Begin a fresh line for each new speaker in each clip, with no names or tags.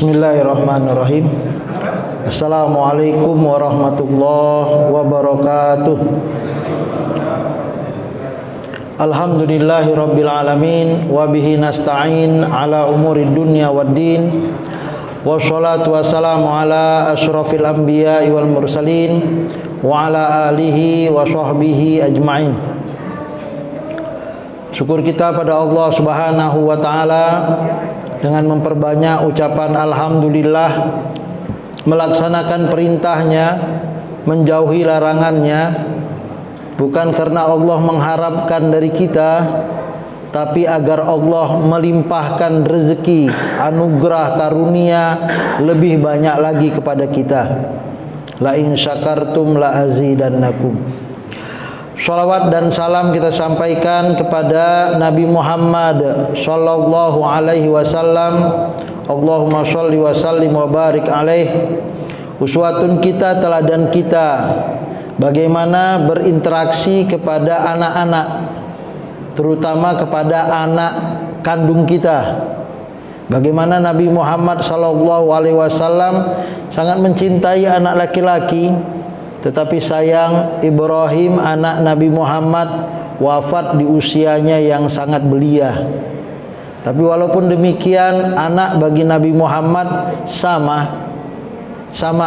Bismillahirrahmanirrahim. Assalamualaikum warahmatullahi wabarakatuh. Alhamdulillahi rabbil alamin wa bihi nasta'in ala umurid dunya waddin. Wassalatu wassalamu ala asyrafil anbiya'i wal mursalin wa ala alihi wa sahbihi ajma'in. Syukur kita pada Allah Subhanahu wa taala dengan memperbanyak ucapan alhamdulillah, melaksanakan perintahnya, menjauhi larangannya, bukan karena Allah mengharapkan dari kita, tapi agar Allah melimpahkan rezeki, anugerah, karunia lebih banyak lagi kepada kita. La in syakartum la azidannakum. Shalawat dan salam kita sampaikan kepada Nabi Muhammad sallallahu alaihi wasallam. Allahumma sholli wa sallim wa barik alaih. Uswatun kita, teladan kita bagaimana berinteraksi kepada anak-anak, terutama kepada anak kandung kita. Bagaimana Nabi Muhammad sallallahu alaihi wasallam sangat mencintai anak laki-laki, tetapi sayang Ibrahim anak Nabi Muhammad wafat di usianya yang sangat belia. Tapi walaupun demikian, anak bagi Nabi Muhammad sama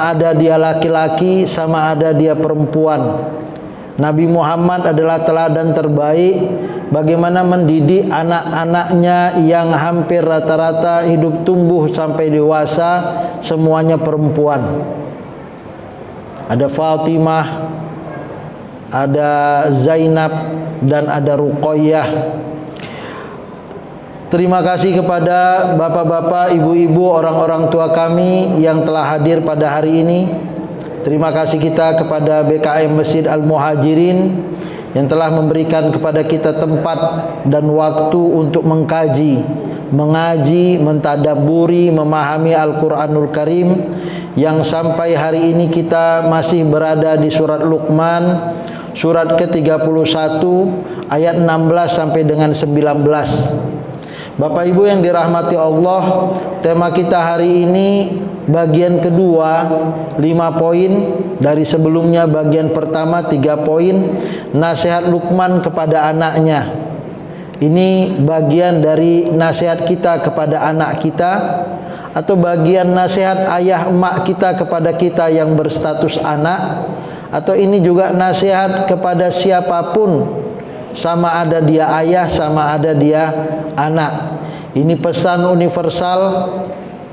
ada dia laki-laki, sama ada dia perempuan. Nabi Muhammad adalah teladan terbaik bagaimana mendidik anak-anaknya yang hampir rata-rata hidup tumbuh sampai dewasa semuanya perempuan. Ada Fatimah, ada Zainab, dan ada Ruqayyah. Terima kasih kepada bapak-bapak, ibu-ibu, orang-orang tua kami yang telah hadir pada hari ini. Terima kasih kita kepada BKM Masjid Al-Muhajirin yang telah memberikan kepada kita tempat dan waktu untuk mengkaji, mengaji, mentadabburi, memahami Al-Quranul Karim, yang sampai hari ini kita masih berada di surat Luqman, surat ke-31 ayat 16 sampai dengan 19. Bapak Ibu yang dirahmati Allah, tema kita hari ini bagian kedua, 5 poin. Dari sebelumnya bagian pertama 3 poin, nasihat Luqman kepada anaknya. Ini bagian dari nasihat kita kepada anak kita, atau bagian nasihat ayah emak kita kepada kita yang berstatus anak, atau ini juga nasihat kepada siapapun, sama ada dia ayah, sama ada dia anak. Ini pesan universal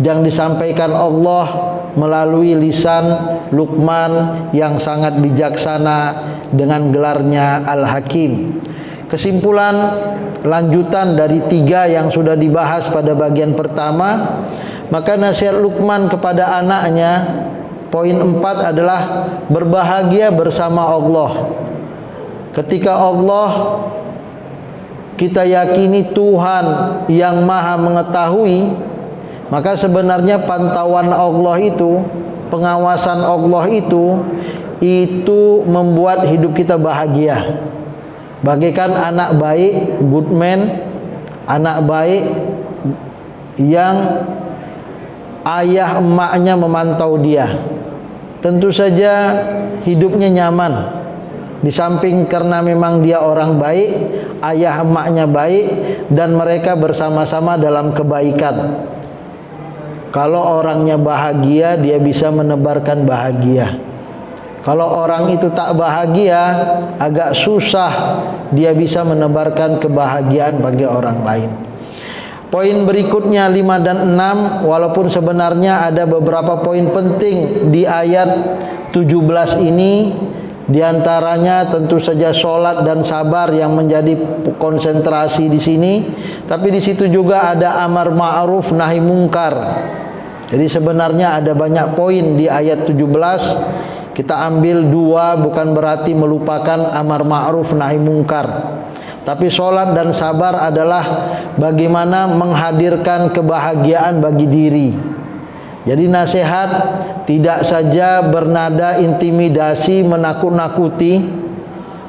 yang disampaikan Allah melalui lisan Luqman yang sangat bijaksana dengan gelarnya Al-Hakim. Kesimpulan lanjutan dari 3 yang sudah dibahas pada bagian pertama, maka nasihat Luqman kepada anaknya, poin 4 adalah berbahagia bersama Allah. Ketika Allah kita yakini Tuhan yang maha mengetahui, maka sebenarnya pantauan Allah itu, pengawasan Allah itu membuat hidup kita bahagia. Bagaikan anak baik, good man, anak baik yang ayah emaknya memantau dia, tentu saja hidupnya nyaman. Di samping karena memang dia orang baik, ayah emaknya baik, dan mereka bersama-sama dalam kebaikan. Kalau orangnya bahagia, dia bisa menebarkan bahagia. Kalau orang itu tak bahagia, agak susah dia bisa menebarkan kebahagiaan bagi orang lain. Poin berikutnya 5 dan 6, walaupun sebenarnya ada beberapa poin penting di ayat 17 ini, diantaranya tentu saja sholat dan sabar yang menjadi konsentrasi di sini, tapi di situ juga ada amar ma'ruf nahi mungkar. Jadi sebenarnya ada banyak poin di ayat 17. Kita ambil 2, bukan berarti melupakan amar ma'ruf nahi mungkar. Tapi sholat dan sabar adalah bagaimana menghadirkan kebahagiaan bagi diri. Jadi nasihat tidak saja bernada intimidasi, menakut-nakuti.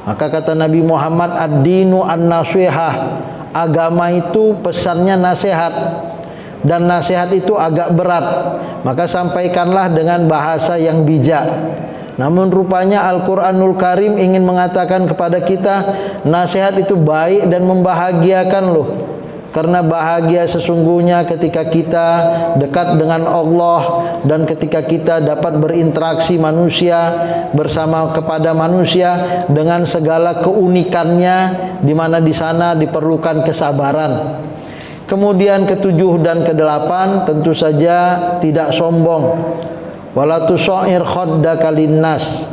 Maka kata Nabi Muhammad, ad-dinu an-nasihah, agama itu pesannya nasihat. dan nasihat itu agak berat, maka sampaikanlah dengan bahasa yang bijak. Namun rupanya Al-Quranul Karim ingin mengatakan kepada kita, nasihat itu baik dan membahagiakan loh. Karena bahagia sesungguhnya ketika kita dekat dengan Allah dan ketika kita dapat berinteraksi manusia bersama kepada manusia dengan segala keunikannya, di mana di sana diperlukan kesabaran. Kemudian ketujuh dan kedelapan tentu saja tidak sombong. Wala tusair khaddaka linnas.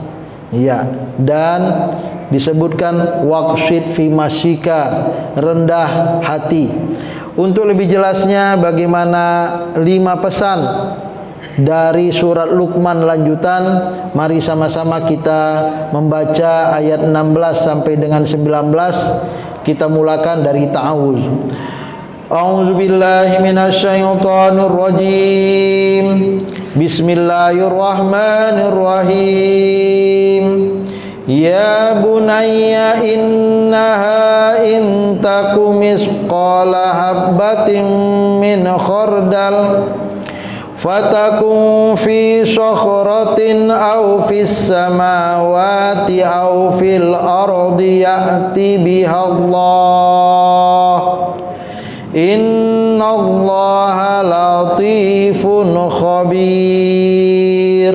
Ya, dan disebutkan waqsid fi masyika, rendah hati. Untuk lebih jelasnya bagaimana 5 pesan dari surat Luqman lanjutan, mari sama-sama kita membaca ayat 16 sampai dengan 19. Kita mulakan dari ta'awuz. A'udzu billahi minasyaitonir rajim. Bismillahirrahmanirrahim. Ya bunayya innaha in takum misqala habbatin min khardal fatakun fi sakhratin aw fis samawati aw fil ardi ya'ti biha Allah. Innallaha latifun khabir.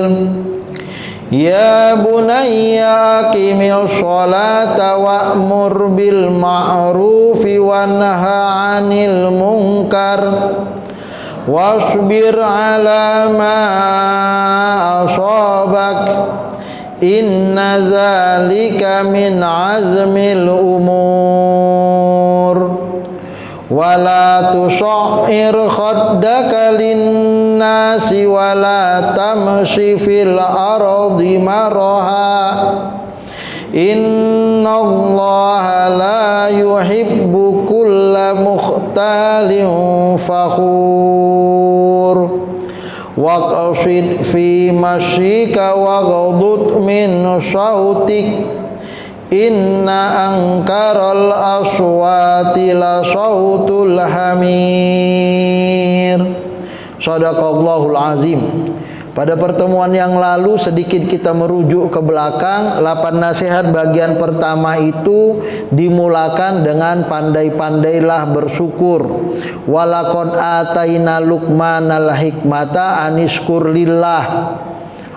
Ya bunayya aqimil sholata wa'mur bil ma'rufi wanha 'anil munkar wasbir 'ala ma asabak inna zalika min azmil umur. Wala tusair khaddaka linnasi wala tamshi fil ardi maraha innallaha la yuhibbu kulla mukhtalin fakhur. Waqsid fi masyika waghdud min sautik inna angkaral aswati la sautul hamir. Shadaqallahul azim. Pada pertemuan yang lalu sedikit kita merujuk ke belakang. 8 nasihat bagian pertama itu dimulakan dengan pandai-pandailah bersyukur. Walaqad ataina Luqmanal hikmata anishkur lillah.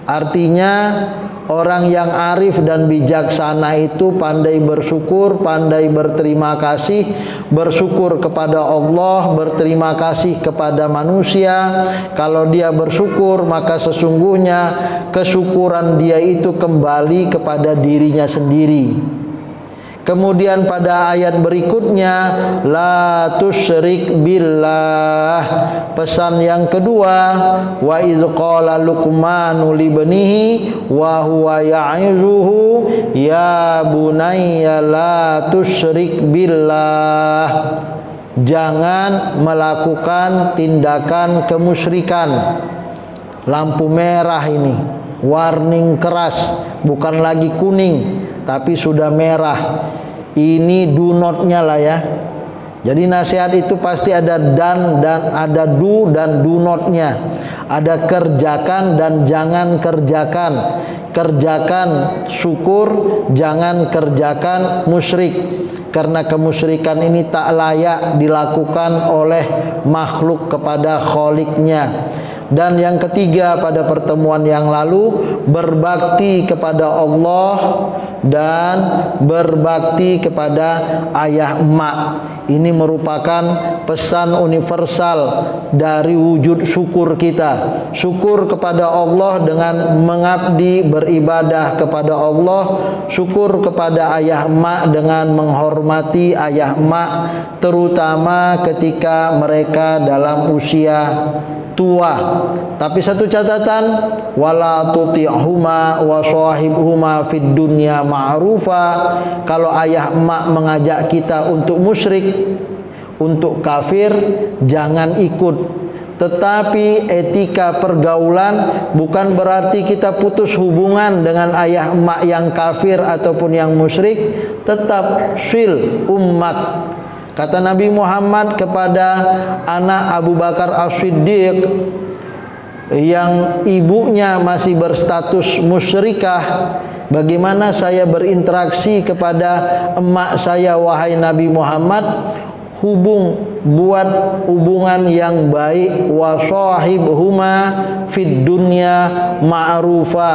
Artinya orang yang arif dan bijaksana itu pandai bersyukur, pandai berterima kasih, bersyukur kepada Allah, berterima kasih kepada manusia. Kalau dia bersyukur, maka sesungguhnya kesyukuran dia itu kembali kepada dirinya sendiri. Kemudian pada ayat berikutnya, la tusyrik billah. Pesan yang kedua, wa iz qala Luqmanu libnihi wa huwa ya'izuhu ya bunayya la tusyrik billah. Jangan melakukan tindakan kemusyrikan. Lampu merah ini, warning keras, bukan lagi kuning tapi sudah merah. Ini do not-nya lah ya. Jadi nasihat itu pasti ada dan ada do dan do not-nya. Ada kerjakan dan jangan kerjakan. Kerjakan syukur, jangan kerjakan musyrik. Karena kemusyrikan ini tak layak dilakukan oleh makhluk kepada Khaliqnya. Dan yang ketiga pada pertemuan yang lalu, berbakti kepada Allah dan berbakti kepada ayah emak. Ini merupakan pesan universal dari wujud syukur kita. Syukur kepada Allah dengan mengabdi beribadah kepada Allah. Syukur kepada ayah emak dengan menghormati ayah emak, terutama ketika mereka dalam usia tua. Tapi satu catatan, wala tuti'huma wa shahibhuma fid dunya ma'rufa. Kalau ayah emak mengajak kita untuk musyrik, untuk kafir, jangan ikut. Tetapi etika pergaulan bukan berarti kita putus hubungan dengan ayah emak yang kafir ataupun yang musyrik. Tetap sil ummak. Kata Nabi Muhammad kepada anak Abu Bakar As-Siddiq yang ibunya masih berstatus musyrikah, bagaimana saya berinteraksi kepada emak saya wahai Nabi Muhammad? Buat hubungan yang baik, wa sahibhuma fid dunya ma'rufa.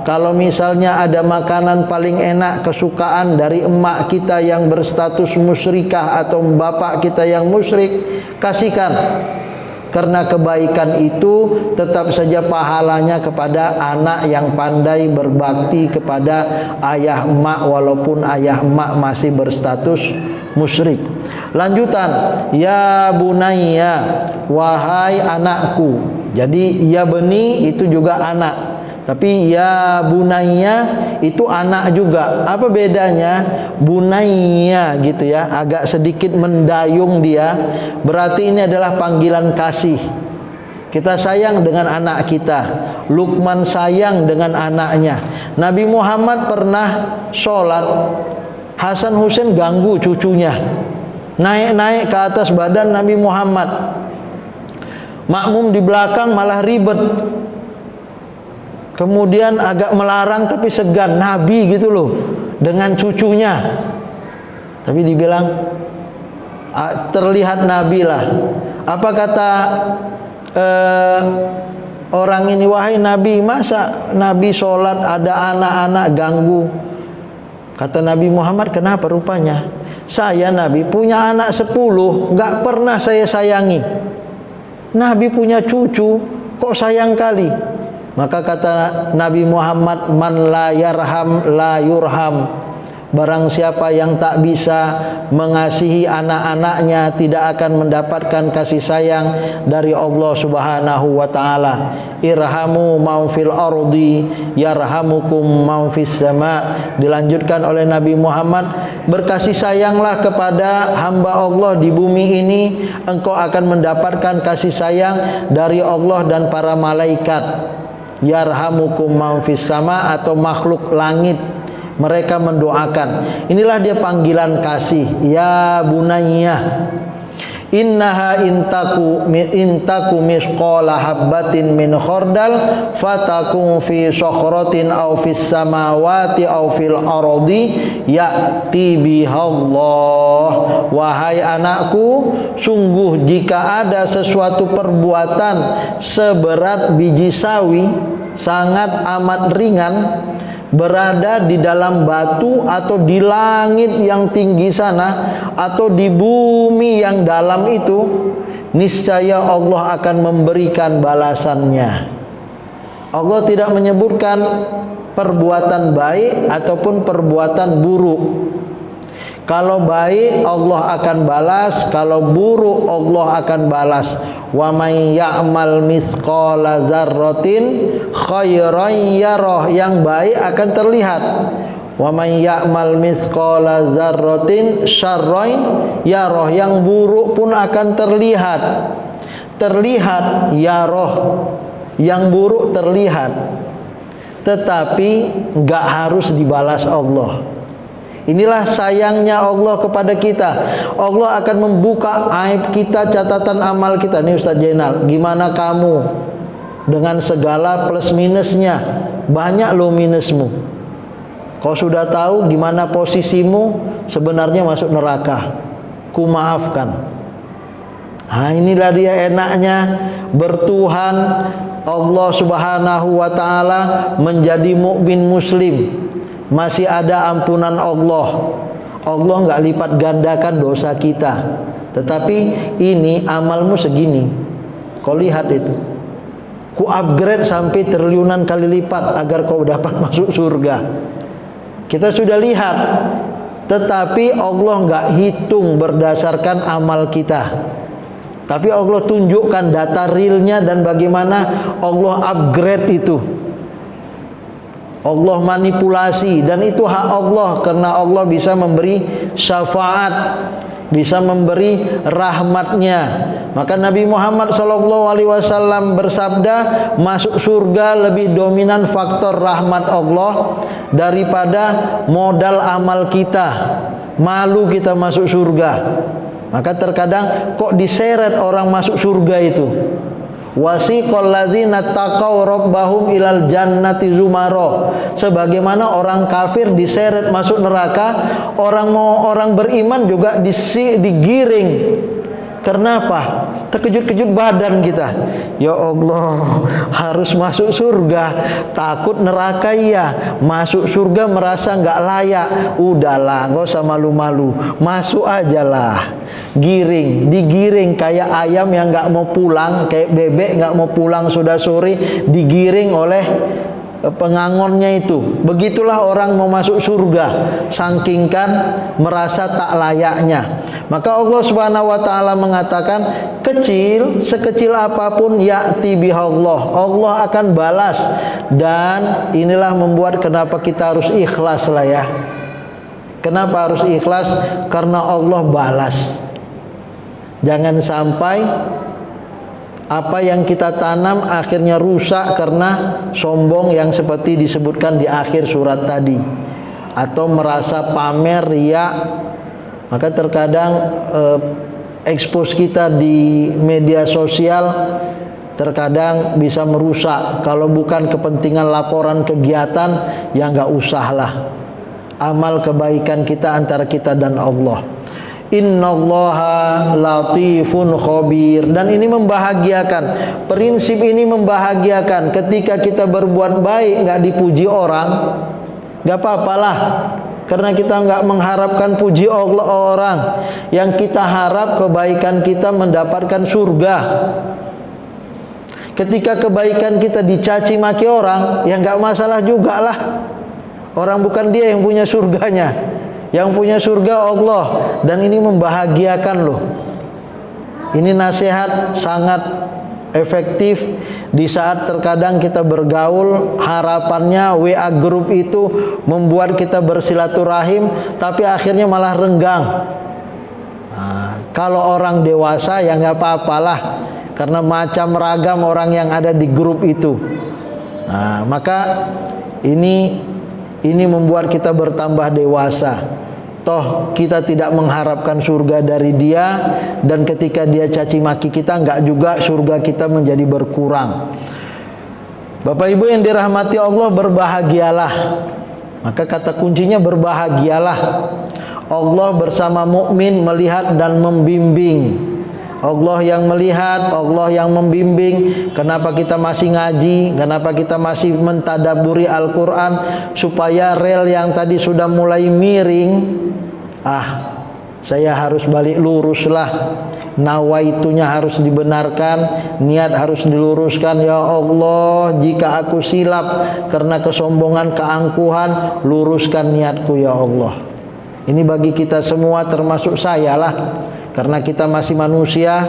Kalau misalnya ada makanan paling enak kesukaan dari emak kita yang berstatus musyrikah atau bapak kita yang musyrik, kasihkan. Karena kebaikan itu tetap saja pahalanya kepada anak yang pandai berbakti kepada ayah emak walaupun ayah emak masih berstatus musyrik. Lanjutan, ya bunayya, wahai anakku. Jadi ya beni itu juga anak, tapi ya bunayya itu anak juga. Apa bedanya? Bunayya gitu ya, agak sedikit mendayung dia. Berarti ini adalah panggilan kasih. Kita sayang dengan anak kita. Luqman sayang dengan anaknya. Nabi Muhammad pernah sholat, Hasan Husain ganggu cucunya, naik-naik ke atas badan Nabi Muhammad. Makmum di belakang malah ribet. Kemudian agak melarang tapi segan, Nabi gitu loh dengan cucunya. Tapi dibilang terlihat Nabi lah. Apa kata orang ini, wahai Nabi, masa Nabi sholat ada anak-anak ganggu? Kata Nabi Muhammad, kenapa rupanya? Saya Nabi punya anak 10, gak pernah saya sayangi. Nabi punya cucu, kok sayang kali? Maka kata Nabi Muhammad, man la yarham la yurham. Barang siapa yang tak bisa mengasihi anak-anaknya tidak akan mendapatkan kasih sayang dari Allah Subhanahu wa taala. Irhamu man fil ardi yarhamukum man fis sama. Dilanjutkan oleh Nabi Muhammad, berkasih sayanglah kepada hamba Allah di bumi ini, engkau akan mendapatkan kasih sayang dari Allah dan para malaikat. Yarhamukum man fis sama, atau makhluk langit. Mereka mendoakan. Inilah dia panggilan kasih. Ya bunayya, innaha intaku misqala habbatin min khardal fatakum fi sokhratin aw fis samawati aw fil ardi ya'ti bihallah. Wahai anakku, sungguh jika ada sesuatu perbuatan seberat biji sawi, sangat amat ringan, berada di dalam batu atau di langit yang tinggi sana atau di bumi yang dalam itu, niscaya Allah akan memberikan balasannya. Allah tidak menyebutkan perbuatan baik ataupun perbuatan buruk. Kalau baik Allah akan balas, kalau buruk Allah akan balas. Wa may ya'mal mithqala dzarratin khairan yarah, yang baik akan terlihat. Wa may ya'mal mithqala dzarratin syarran yarah, yang buruk pun akan terlihat. Terlihat yarah, yang buruk terlihat, tetapi enggak harus dibalas Allah. Inilah sayangnya Allah kepada kita. Allah akan membuka aib kita, catatan amal kita. Nih Ustaz Jainal, gimana kamu dengan segala plus minusnya? Banyak loh minusmu. Kau sudah tahu gimana posisimu, sebenarnya masuk neraka. Ku maafkan. Nah, inilah dia enaknya bertuhan Allah Subhanahu wa taala, menjadi mukmin muslim. Masih ada ampunan Allah. Allah enggak lipat gandakan dosa kita. Tetapi ini amalmu segini. Kau lihat itu. Ku upgrade sampai triliunan kali lipat agar kau dapat masuk surga. Kita sudah lihat. Tetapi Allah enggak hitung berdasarkan amal kita. Tapi Allah tunjukkan data realnya dan bagaimana Allah upgrade itu. Allah manipulasi, dan itu hak Allah, karena Allah bisa memberi syafaat, bisa memberi rahmatnya. Maka Nabi Muhammad SAW bersabda, masuk surga lebih dominan faktor rahmat Allah daripada modal amal kita. Malu kita masuk surga. Maka terkadang kok diseret orang masuk surga itu. Wasiqal ladzina taqaw rabbahum ilal jannati zumara. Sebagaimana orang kafir diseret masuk neraka, orang beriman juga digiring. Kenapa? Terkejut-kejut badan kita. Ya Allah, harus masuk surga, takut neraka ya. Masuk surga merasa nggak layak. Udahlah, nggak usah malu-malu, masuk aja lah. Digiring kayak ayam yang nggak mau pulang, kayak bebek nggak mau pulang sudah sore, digiring oleh pengangonnya itu. Begitulah orang mau masuk surga, sangkingkan merasa tak layaknya. Maka Allah Subhanahu wa taala mengatakan, kecil, sekecil apapun ya'ti bihallah, Allah akan balas. Dan inilah membuat kenapa kita harus ikhlas lah ya. Kenapa harus ikhlas? Karena Allah balas. Jangan sampai apa yang kita tanam akhirnya rusak karena sombong yang seperti disebutkan di akhir surat tadi, atau merasa pamer, riya. Maka terkadang expose kita di media sosial terkadang bisa merusak. Kalau bukan kepentingan laporan kegiatan, ya nggak usahlah. Amal kebaikan kita antara kita dan Allah. Innallaha latifun khabir. Dan ini membahagiakan. Prinsip ini membahagiakan. Ketika kita berbuat baik nggak dipuji orang, nggak apa-apalah, karena kita nggak mengharapkan puji Allah orang. Yang kita harap kebaikan kita mendapatkan surga. Ketika kebaikan kita dicaci maki orang, ya nggak masalah juga lah. Orang bukan dia yang punya surganya. Yang punya surga Allah. Dan ini membahagiakan loh. Ini nasihat sangat efektif di saat terkadang kita bergaul, harapannya WA grup itu membuat kita bersilaturahim, tapi akhirnya malah renggang. Nah, kalau orang dewasa ya nggak apa-apalah, karena macam ragam orang yang ada di grup itu. Nah, maka ini membuat kita bertambah dewasa. Toh kita tidak mengharapkan surga dari dia, dan ketika dia caci maki kita, enggak juga surga kita menjadi berkurang. Bapak Ibu yang dirahmati Allah, berbahagialah. Maka kata kuncinya berbahagialah. Allah bersama mukmin melihat dan membimbing. Allah yang melihat, Allah yang membimbing. Kenapa kita masih ngaji? Kenapa kita masih mentadaburi Al-Quran? Supaya rel yang tadi sudah mulai miring, saya harus balik lurus lah. Nawaitunya harus dibenarkan, niat harus diluruskan. Ya Allah, jika aku silap karena kesombongan, keangkuhan, luruskan niatku ya Allah. Ini bagi kita semua, termasuk saya lah. Karena kita masih manusia,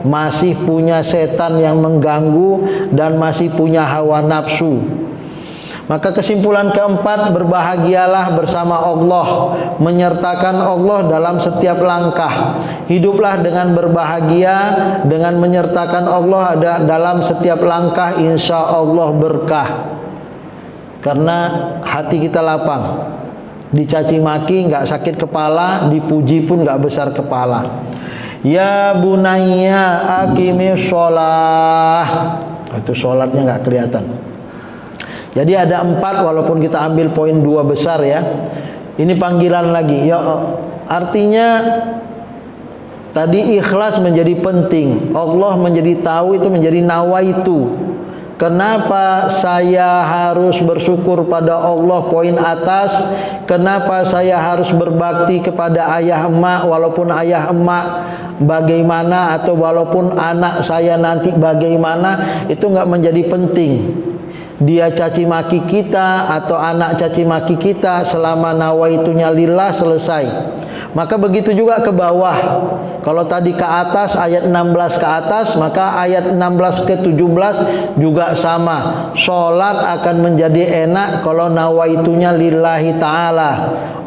masih punya setan yang mengganggu, dan masih punya hawa nafsu. Maka kesimpulan keempat, berbahagialah bersama Allah, menyertakan Allah dalam setiap langkah. Hiduplah dengan berbahagia, dengan menyertakan Allah dalam setiap langkah, insya Allah berkah. Karena hati kita lapang. Dicaci maki nggak sakit kepala, dipuji pun nggak besar kepala. Ya bunayya aqimis sholah. Itu sholatnya nggak kelihatan. Jadi ada 4, walaupun kita ambil poin 2 besar ya. Ini panggilan lagi. Ya, artinya tadi ikhlas menjadi penting. Allah menjadi tahu, itu menjadi nawaitu. Kenapa saya harus bersyukur pada Allah, poin atas. Kenapa saya harus berbakti kepada ayah emak, walaupun ayah emak bagaimana, atau walaupun anak saya nanti bagaimana, itu nggak menjadi penting. Dia caci maki kita atau anak caci maki kita, selama nawaitunya lillah, selesai. Maka begitu juga ke bawah. Kalau tadi ke atas, ayat 16 ke atas, maka ayat 16 ke 17 juga sama. Sholat akan menjadi enak kalau nawaitunya lillahi ta'ala.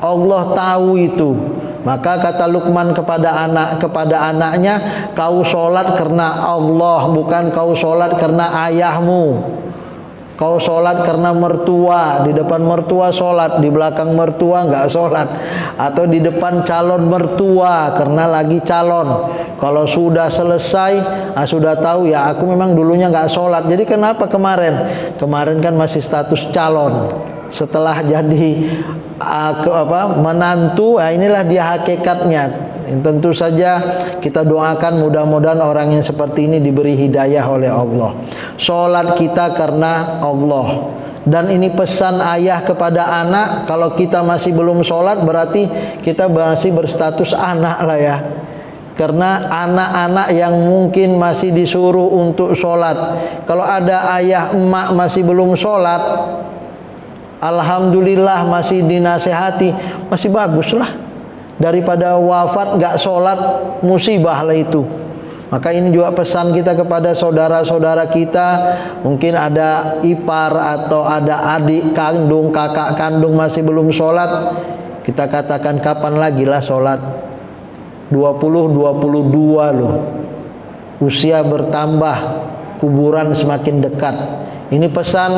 Allah tahu itu. Maka kata Luqman kepada anaknya, kau sholat karena Allah, bukan kau sholat karena ayahmu. Kau sholat karena mertua, di depan mertua sholat, di belakang mertua nggak sholat, atau di depan calon mertua karena lagi calon. Kalau sudah selesai, sudah tahu ya aku memang dulunya nggak sholat. Jadi kenapa kemarin? Kemarin kan masih status calon. Setelah jadi menantu, inilah dia hakikatnya. Tentu saja kita doakan mudah-mudahan orang yang seperti ini diberi hidayah oleh Allah. Sholat kita karena Allah. Dan ini pesan ayah kepada anak, kalau kita masih belum sholat berarti kita masih berstatus anak lah ya. Karena anak-anak yang mungkin masih disuruh untuk sholat, kalau ada ayah emak masih belum sholat, alhamdulillah masih dinasehati, masih baguslah. Daripada wafat gak sholat, musibah lah itu. Maka ini juga pesan kita kepada saudara-saudara kita, mungkin ada ipar atau ada adik kandung, kakak kandung masih belum sholat, kita katakan kapan lagi lah sholat. 22 loh, usia bertambah, kuburan semakin dekat. Ini pesan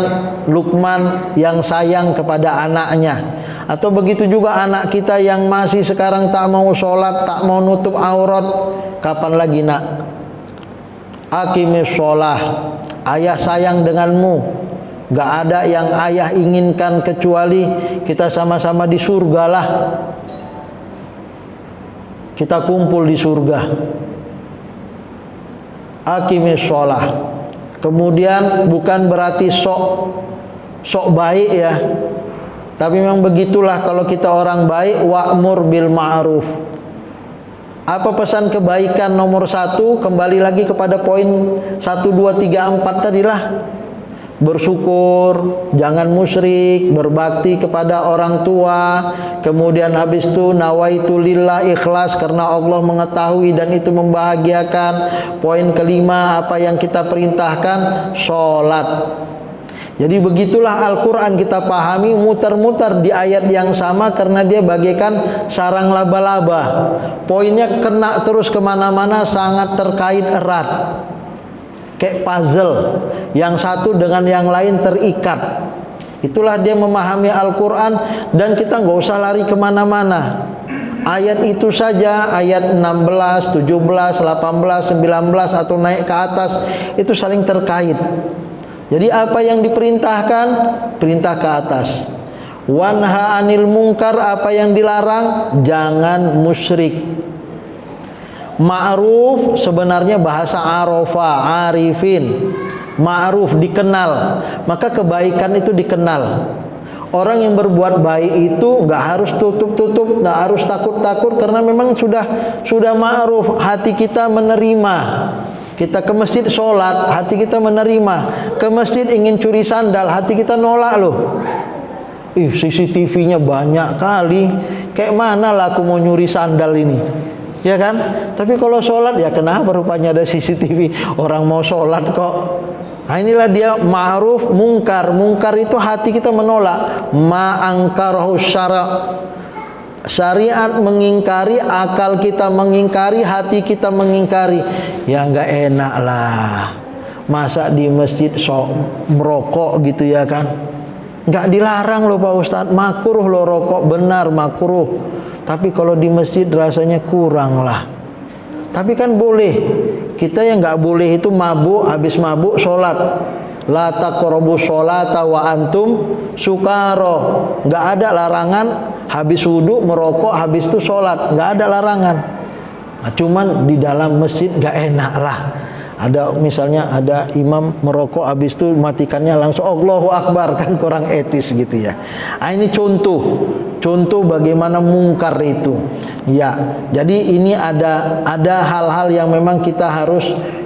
Luqman yang sayang kepada anaknya. Atau begitu juga anak kita yang masih sekarang tak mau sholat, tak mau nutup aurat. Kapan lagi nak? Aqimis sholah. Ayah sayang denganmu. Gak ada yang ayah inginkan kecuali kita sama-sama di surga lah. Kita kumpul di surga. Aqimis sholah. Kemudian bukan berarti sok baik ya. Tapi memang begitulah kalau kita orang baik, wa'mur bil ma'ruf. Apa pesan kebaikan nomor 1? Kembali lagi kepada poin 1, 2, 3, 4 tadilah. Bersyukur, jangan musyrik, berbakti kepada orang tua. Kemudian habis itu nawaitu lillah, ikhlas karena Allah mengetahui dan itu membahagiakan. Poin kelima, apa yang kita perintahkan? Sholat. Jadi begitulah Al-Quran kita pahami, muter-muter di ayat yang sama karena dia bagaikan sarang laba-laba. Poinnya kena terus kemana-mana, sangat terkait erat. Kayak puzzle, yang satu dengan yang lain terikat. Itulah dia memahami Al-Quran, dan kita nggak usah lari kemana-mana. Ayat itu saja, ayat 16, 17, 18, 19 atau naik ke atas, itu saling terkait. Jadi apa yang diperintahkan, perintah ke atas. Wanha anil mungkar, apa yang dilarang, jangan musyrik. Ma'ruf sebenarnya bahasa arafah, arifin. Ma'ruf dikenal, maka kebaikan itu dikenal. Orang yang berbuat baik itu nggak harus tutup-tutup, nggak harus takut-takut, karena memang sudah ma'ruf, hati kita menerima. Kita ke masjid sholat, hati kita menerima. Ke masjid ingin curi sandal, hati kita nolak loh. CCTV-nya banyak kali. Kayak mana lah aku mau nyuri sandal ini, ya kan? Tapi kalau sholat, ya kenapa rupanya ada CCTV? Orang mau sholat kok. Nah inilah dia ma'ruf, mungkar. Mungkar itu hati kita menolak. Ma'angkarahu syara'. Syariat mengingkari, akal kita mengingkari, hati kita mengingkari. Ya nggak enak lah. Masa di masjid merokok gitu ya kan? Nggak dilarang loh Pak Ustadz, makruh loh rokok, benar makruh. Tapi kalau di masjid rasanya kurang lah. Tapi kan boleh. Kita yang nggak boleh itu mabuk, habis mabuk sholat. La taqrabu sholata wa antum sukaro. Nggak ada larangan habis wudu merokok, habis itu sholat. Nggak ada larangan. Nah, cuman di dalam masjid nggak enak lah. Ada misalnya ada imam merokok, habis itu matikannya langsung Allahu Akbar, kan kurang etis gitu ya. Nah, ini contoh bagaimana mungkar itu. Ya, jadi ini ada hal-hal yang memang kita harus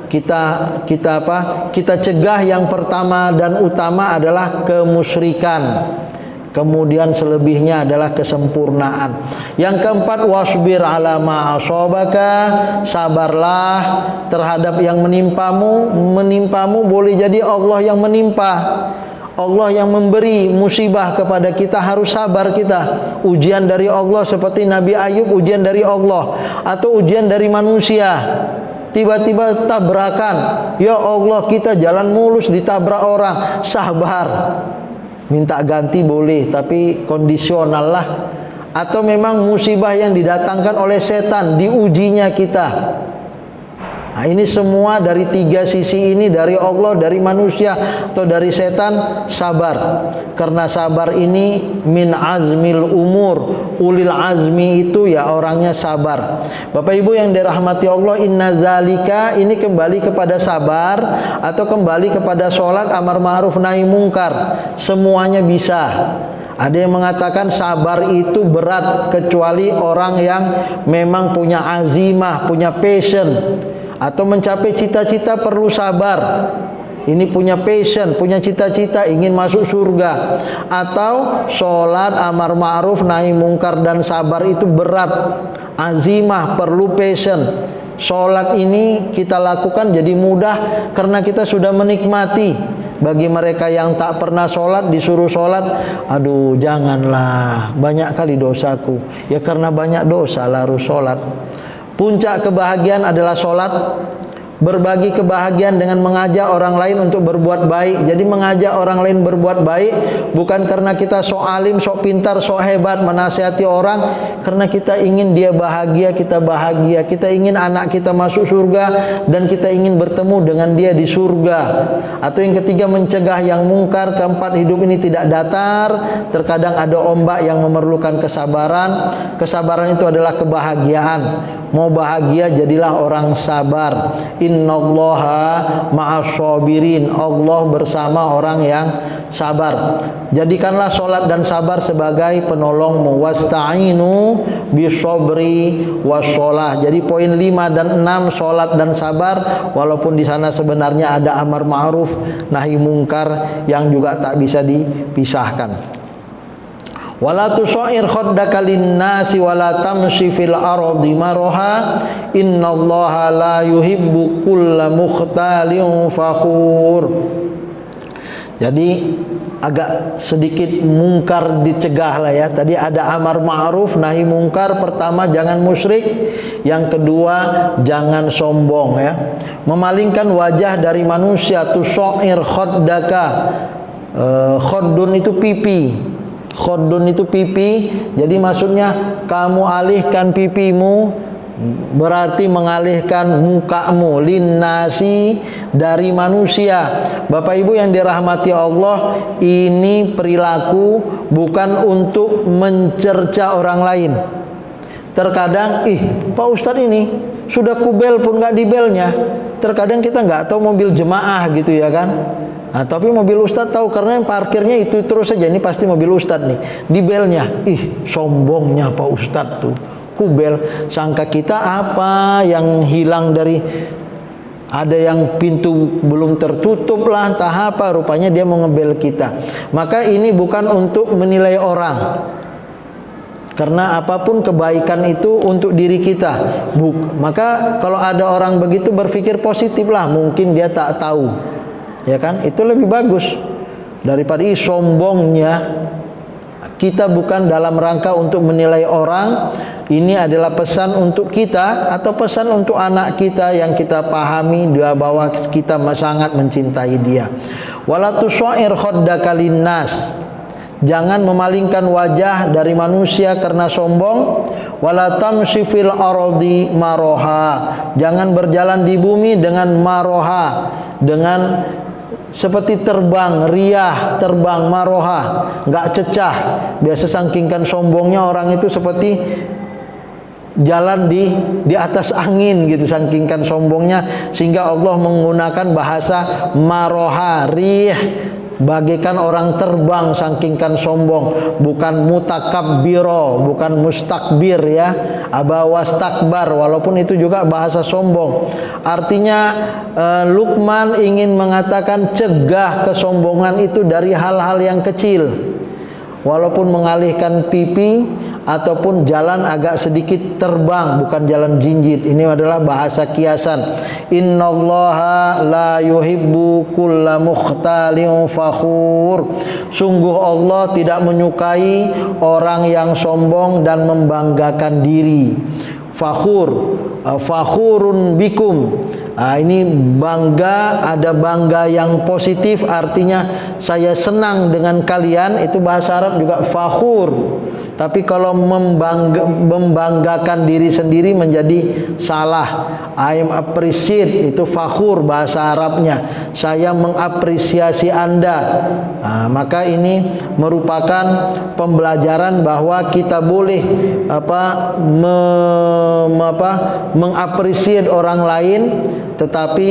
kita cegah. Yang pertama dan utama adalah kemusyrikan. Kemudian selebihnya adalah kesempurnaan. Yang keempat, wasbir ala ma asabaka, sabarlah terhadap yang menimpamu. Menimpamu boleh jadi Allah yang menimpa, Allah yang memberi musibah kepada kita, harus sabar kita. Ujian dari Allah seperti Nabi Ayub, ujian dari Allah, atau ujian dari manusia. tiba-tiba tabrakan. Ya Allah, kita jalan mulus ditabrak orang. Sabar. Minta ganti boleh, tapi kondisional lah. Atau memang musibah yang didatangkan oleh setan, diujinya kita. Nah, ini semua dari tiga sisi ini, dari Allah, dari manusia, atau dari setan. Sabar. Karena sabar ini min azmil umur. Ulil azmi itu ya orangnya sabar. Bapak Ibu yang dirahmati Allah, inna zalika, ini kembali kepada sabar atau kembali kepada sholat, amar ma'ruf nahi mungkar. Semuanya bisa. Ada yang mengatakan sabar itu berat kecuali orang yang memang punya azimah, punya passion, atau mencapai cita-cita perlu sabar. Ini punya passion, punya cita-cita ingin masuk surga. Atau sholat, amar ma'ruf nahi mungkar dan sabar itu berat, azimah, perlu passion. Sholat ini kita lakukan jadi mudah karena kita sudah menikmati. Bagi mereka yang tak pernah sholat, disuruh sholat, aduh janganlah, banyak kali dosaku. Ya karena banyak dosa lah harus sholat. Puncak kebahagiaan adalah sholat. Berbagi kebahagiaan dengan mengajak orang lain untuk berbuat baik. Jadi mengajak orang lain berbuat baik bukan karena kita sok alim, sok pintar, sok hebat menasihati orang, karena kita ingin dia bahagia, kita bahagia. Kita ingin anak kita masuk surga dan kita ingin bertemu dengan dia di surga. Atau yang ketiga, mencegah yang mungkar. Keempat, hidup ini tidak datar. Terkadang ada ombak yang memerlukan kesabaran. Kesabaran itu adalah kebahagiaan. Mau bahagia, jadilah orang sabar. Innallaha ma'as-sabirin. Allah bersama orang yang sabar. Jadikanlah sholat dan sabar sebagai penolongmu. Wasta'inu bisobri wassolah. Jadi poin 5 dan 6, sholat dan sabar, walaupun di sana sebenarnya ada amar ma'ruf nahi mungkar yang juga tak bisa dipisahkan. Wala tusair khaddaka linnasi wala tamshi fil ardi maraha innallaha la yuhibbu kulla mukhtalin fakhur. Jadi agak sedikit mungkar dicegah lah ya. Tadi ada amar ma'ruf nahi mungkar. Pertama, jangan musyrik. Yang kedua, jangan sombong ya. Memalingkan wajah dari manusia. Tusair khaddaka. Khaddun itu pipi. Khodun itu pipi. Jadi maksudnya kamu alihkan pipimu, berarti mengalihkan mukamu. Linnasi, dari manusia. Bapak Ibu yang dirahmati Allah, ini perilaku bukan untuk mencerca orang lain. Terkadang, Pak Ustadz ini sudah kubel pun nggak dibelnya. Terkadang kita nggak tahu mobil jemaah gitu ya kan. Nah, tapi mobil Ustadz tahu karena yang parkirnya itu terus saja, ini pasti mobil Ustadz nih. Di belnya, sombongnya Pak Ustadz tuh, kubel. Sangka kita apa yang hilang dari, ada yang pintu belum tertutup lah, entah apa, rupanya dia mau ngebel kita. Maka ini bukan untuk menilai orang. Karena apapun kebaikan itu untuk diri kita. Maka kalau ada orang begitu berpikir positif lah, mungkin dia tak tahu. Ya kan, itu lebih bagus daripada sombongnya. Kita bukan dalam rangka untuk menilai orang. Ini adalah pesan untuk kita atau pesan untuk anak kita yang kita pahami dia bahwa kita sangat mencintai dia. Wala tusair khaddaka linnas. Jangan memalingkan wajah dari manusia karena sombong. Wala tamshi fil ardi maroha. Jangan berjalan di bumi dengan maroha, dengan seperti terbang, riyah, terbang, maroha, nggak cecah. Biasa sangkingkan sombongnya orang itu seperti jalan di atas angin gitu, sangkingkan sombongnya, sehingga Allah menggunakan bahasa maroha, riyah, bagaikan orang terbang, sangkingkan sombong. Bukan mutakabbiro, bukan mustakbir ya, abawastakbar, walaupun itu juga bahasa sombong. Artinya Luqman ingin mengatakan cegah kesombongan itu dari hal-hal yang kecil. Walaupun mengalihkan pipi ataupun jalan agak sedikit terbang, bukan jalan jinjit. Ini adalah bahasa kiasan. Innallaha la yuhibbu kulla mukhtalin fakhur. Sungguh Allah tidak menyukai orang yang sombong dan membanggakan diri. fakhurun bikum. Ini bangga, ada bangga yang positif, artinya saya senang dengan kalian, itu bahasa Arab juga fakhur. Tapi kalau membanggakan diri sendiri menjadi salah. I am appreciate, itu fakhur bahasa Arabnya. Saya mengapresiasi Anda. Maka ini merupakan pembelajaran bahwa kita boleh mengapresiasi orang lain, tetapi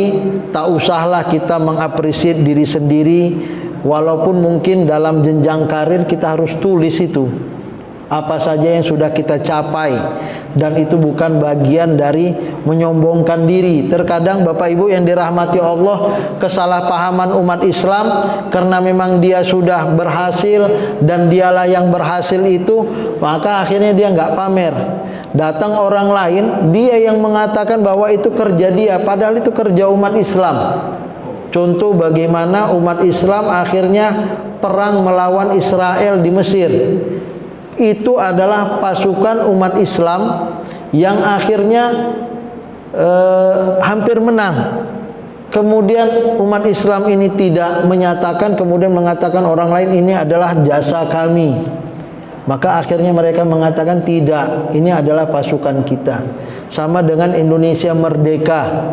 tak usahlah kita mengapresiasi diri sendiri. Walaupun mungkin dalam jenjang karir kita harus tulis itu apa saja yang sudah kita capai, dan itu bukan bagian dari menyombongkan diri. Terkadang Bapak Ibu yang dirahmati Allah, kesalahpahaman umat Islam karena memang dia sudah berhasil dan dialah yang berhasil itu, maka akhirnya dia nggak pamer. Datang orang lain, dia yang mengatakan bahwa itu kerja dia, padahal itu kerja umat Islam. Contoh bagaimana umat Islam akhirnya perang melawan Israel di Mesir. Itu adalah pasukan umat Islam yang akhirnya hampir menang. Kemudian umat Islam ini tidak menyatakan, kemudian mengatakan orang lain ini adalah jasa kami. Maka akhirnya mereka mengatakan tidak, ini adalah pasukan kita. Sama dengan Indonesia merdeka.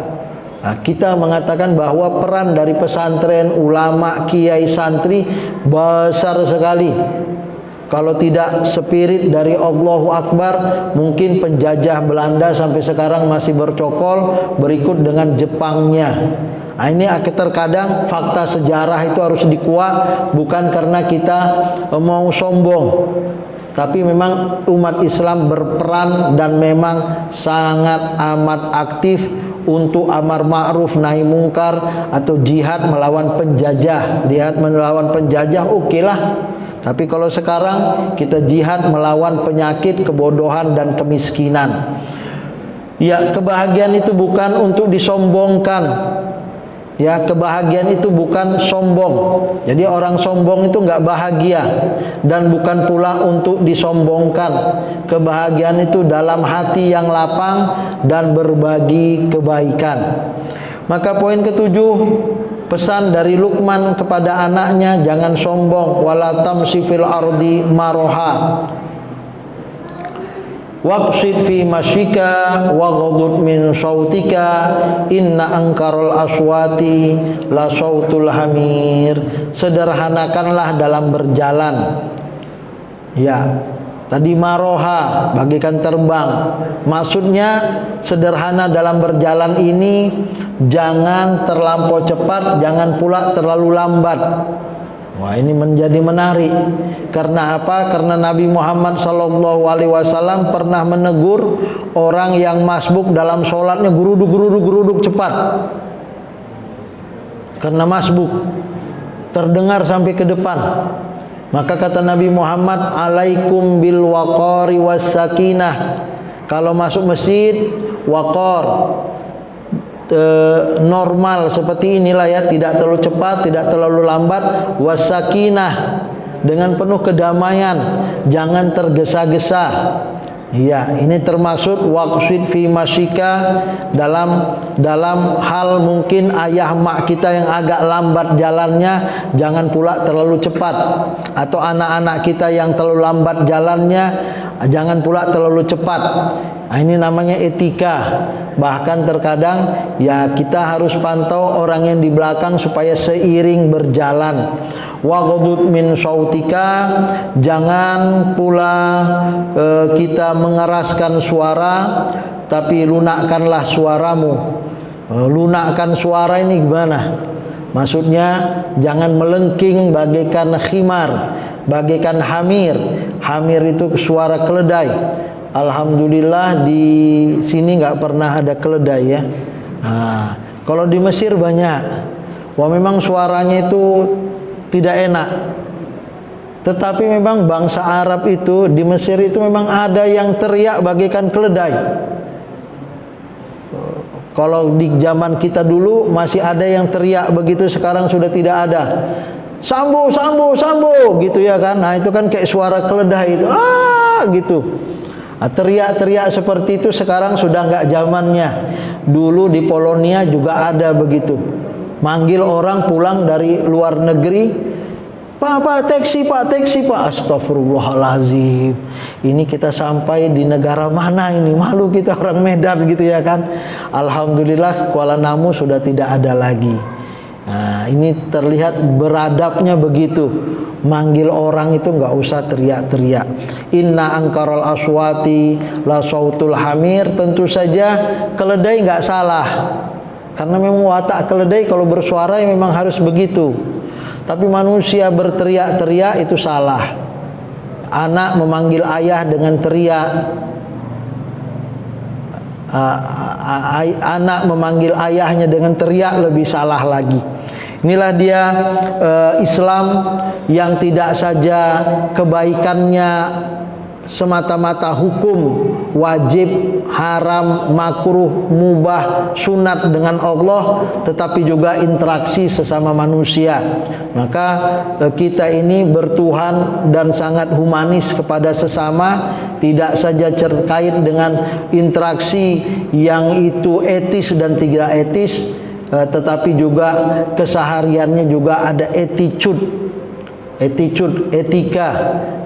Kita mengatakan bahwa peran dari pesantren, ulama, kiai, santri besar sekali. Kalau tidak spirit dari Allahu Akbar, mungkin penjajah Belanda sampai sekarang masih bercokol, berikut dengan Jepangnya. Ini terkadang fakta sejarah itu harus dikuak, bukan karena kita mau sombong, tapi memang umat Islam berperan dan memang sangat amat aktif untuk amar ma'ruf nahi mungkar atau jihad melawan penjajah. Jihad melawan penjajah okelah. Tapi kalau sekarang kita jihad melawan penyakit, kebodohan dan kemiskinan. Ya, kebahagiaan itu bukan untuk disombongkan. Ya, kebahagiaan itu bukan sombong. Jadi orang sombong itu nggak bahagia, dan bukan pula untuk disombongkan. Kebahagiaan itu dalam hati yang lapang dan berbagi kebaikan. Maka poin ketujuh, pesan dari Luqman kepada anaknya, jangan sombong. Wala tamshi fil ardi maroha waqsid fi masyika waghdud min sautika inna angkarul aswati la sautul hamir. Sederhanakanlah dalam berjalan. Ya, tadi maroha, bagaikan terbang. Maksudnya sederhana dalam berjalan ini jangan terlampau cepat, jangan pula terlalu lambat. Wah, ini menjadi menarik. Karena apa? Karena Nabi Muhammad SAW pernah menegur orang yang masbuk dalam sholatnya, geruduk cepat. Karena masbuk, terdengar sampai ke depan. Maka kata Nabi Muhammad, alaikum bil waqari was sakinah. Kalau masuk masjid, waqar, normal seperti inilah ya, tidak terlalu cepat, tidak terlalu lambat, wasakinah, dengan penuh kedamaian, jangan tergesa-gesa. Ya, ini termasuk waqsid fi masyika, dalam hal mungkin ayah mak kita yang agak lambat jalannya, jangan pula terlalu cepat, atau anak-anak kita yang terlalu lambat jalannya, jangan pula terlalu cepat. Ini namanya etika. Bahkan terkadang ya kita harus pantau orang yang di belakang supaya seiring berjalan. Waghdud min sautika, jangan pula kita mengeraskan suara, tapi lunakkanlah suaramu. Lunakkan suara ini gimana? Maksudnya jangan melengking bagaikan khimar, bagaikan hamir. Hamir itu suara keledai. Alhamdulillah di sini nggak pernah ada keledai ya. Kalau di Mesir banyak. Wah, memang suaranya itu tidak enak. Tetapi memang bangsa Arab itu di Mesir itu memang ada yang teriak bagaikan keledai. Kalau di zaman kita dulu masih ada yang teriak begitu, sekarang sudah tidak ada. Sambo, sambo, sambo gitu ya kan. Nah, itu kan kayak suara keledai itu. Gitu. Teriak-teriak seperti itu sekarang sudah nggak zamannya. Dulu di Polonia juga ada begitu. Manggil orang pulang dari luar negeri, Pak, taksi Pak. Astagfirullahalazim. Ini kita sampai di negara mana ini? Malu kita orang Medan gitu ya kan. Alhamdulillah Kuala Namu sudah tidak ada lagi. Nah, ini terlihat beradabnya begitu. Manggil orang itu nggak usah teriak-teriak. Inna angkarul aswati la sautul hamir. Tentu saja keledai nggak salah, karena memang watak keledai kalau bersuara ya memang harus begitu. Tapi manusia berteriak-teriak itu salah. Anak memanggil ayah dengan teriak, anak memanggil ayahnya dengan teriak lebih salah lagi. Inilah dia Islam yang tidak saja kebaikannya semata-mata hukum, wajib, haram, makruh, mubah, sunat dengan Allah, tetapi juga interaksi sesama manusia. Maka kita ini bertuhan dan sangat humanis kepada sesama, tidak saja terkait dengan interaksi yang itu etis dan tidak etis, tetapi juga kesehariannya juga ada etika.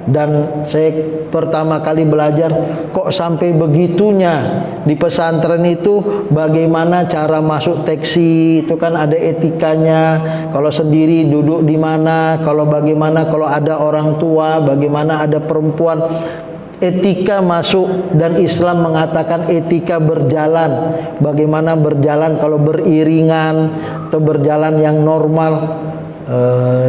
Dan saya pertama kali belajar kok sampai begitunya di pesantren itu, bagaimana cara masuk taksi itu kan ada etikanya. Kalau sendiri duduk di mana, kalau bagaimana kalau ada orang tua, bagaimana ada perempuan. Etika masuk, dan Islam mengatakan etika berjalan. Bagaimana berjalan kalau beriringan atau berjalan yang normal.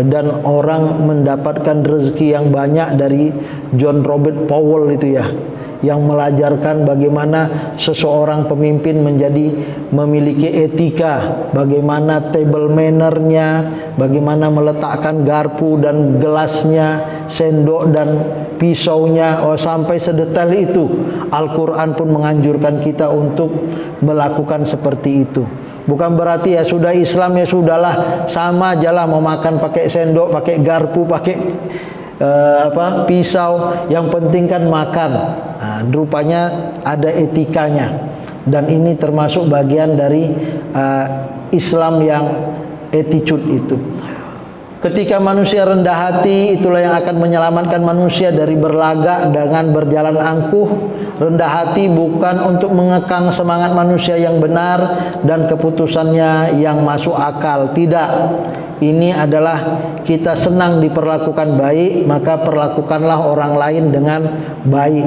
Dan orang mendapatkan rezeki yang banyak dari John Robert Powell itu ya, yang melajarkan bagaimana seseorang pemimpin memiliki etika, bagaimana table manner-nya, bagaimana meletakkan garpu dan gelasnya, sendok dan pisaunya, sampai sedetail itu. Al-Quran pun menganjurkan kita untuk melakukan seperti itu. Bukan berarti ya sudah Islam ya sudahlah, sama ajalah mau makan pakai sendok, pakai garpu, pakai pisau, yang penting kan makan. Nah, rupanya ada etikanya, dan ini termasuk bagian dari Islam yang attitude itu. Ketika manusia rendah hati, itulah yang akan menyelamatkan manusia dari berlagak dengan berjalan angkuh. Rendah hati bukan untuk mengekang semangat manusia yang benar dan keputusannya yang masuk akal. Tidak. Ini adalah kita senang diperlakukan baik, maka perlakukanlah orang lain dengan baik.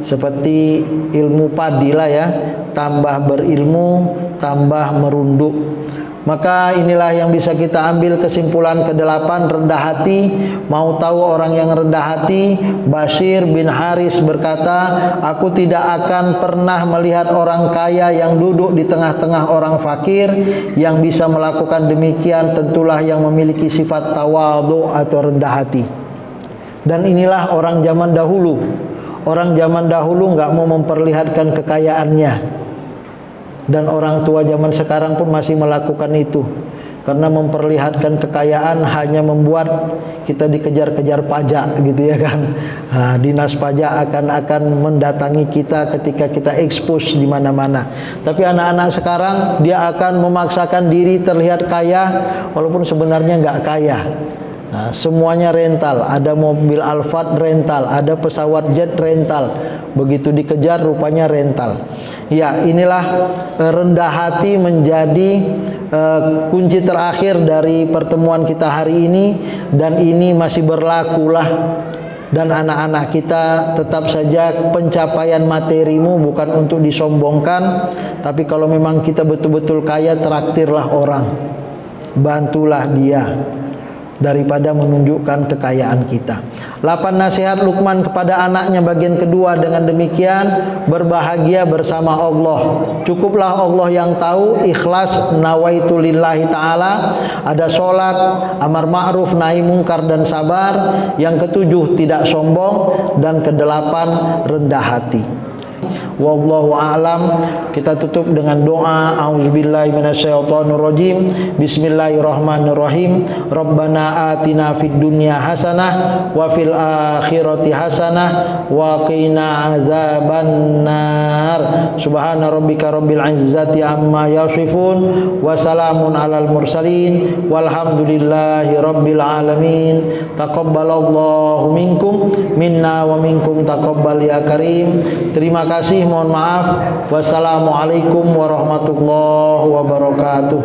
Seperti ilmu padilah ya, tambah berilmu, tambah merunduk. Maka inilah yang bisa kita ambil kesimpulan ke-8, rendah hati. Mau tahu orang yang rendah hati? Bashir bin Haris berkata, aku tidak akan pernah melihat orang kaya yang duduk di tengah-tengah orang fakir. Yang bisa melakukan demikian tentulah yang memiliki sifat tawadhu atau rendah hati. Dan inilah orang zaman dahulu. Orang zaman dahulu nggak mau memperlihatkan kekayaannya. Dan orang tua zaman sekarang pun masih melakukan itu, karena memperlihatkan kekayaan hanya membuat kita dikejar-kejar pajak gitu ya kan. Nah, dinas pajak akan mendatangi kita ketika kita expose di mana-mana. Tapi anak-anak sekarang dia akan memaksakan diri terlihat kaya walaupun sebenarnya nggak kaya. Nah, semuanya rental, ada mobil Alphard rental, ada pesawat jet rental. Begitu dikejar rupanya rental. Ya, inilah rendah hati menjadi kunci terakhir dari pertemuan kita hari ini, dan ini masih berlakulah. Dan anak-anak kita tetap saja pencapaian materimu bukan untuk disombongkan, tapi kalau memang kita betul-betul kaya, traktirlah orang, bantulah dia, daripada menunjukkan kekayaan kita. 8 nasihat Luqman kepada anaknya bagian kedua. Dengan demikian berbahagia bersama Allah. Cukuplah Allah yang tahu, ikhlas, nawaitu lillahi ta'ala. Ada sholat, amar ma'ruf, nahi mungkar dan sabar. Yang ke-7 tidak sombong. Dan ke-8 rendah hati. Wallahu a'lam. Kita tutup dengan doa. A'udzubillahi minasyaitonirrajim. Bismillahirrahmanirrahim. Rabbana atina fid dunya hasanah wa fil akhirati hasanah wa qina azabannar. Subhana rabbika rabbil izzati amma yasifun wa salamun alal mursalin walhamdulillahi rabbil alamin. Taqabbalallahu minkum minna wa minkum taqabbal ya karim. Terima kasih, mohon maaf. Wassalamualaikum warahmatullahi wabarakatuh.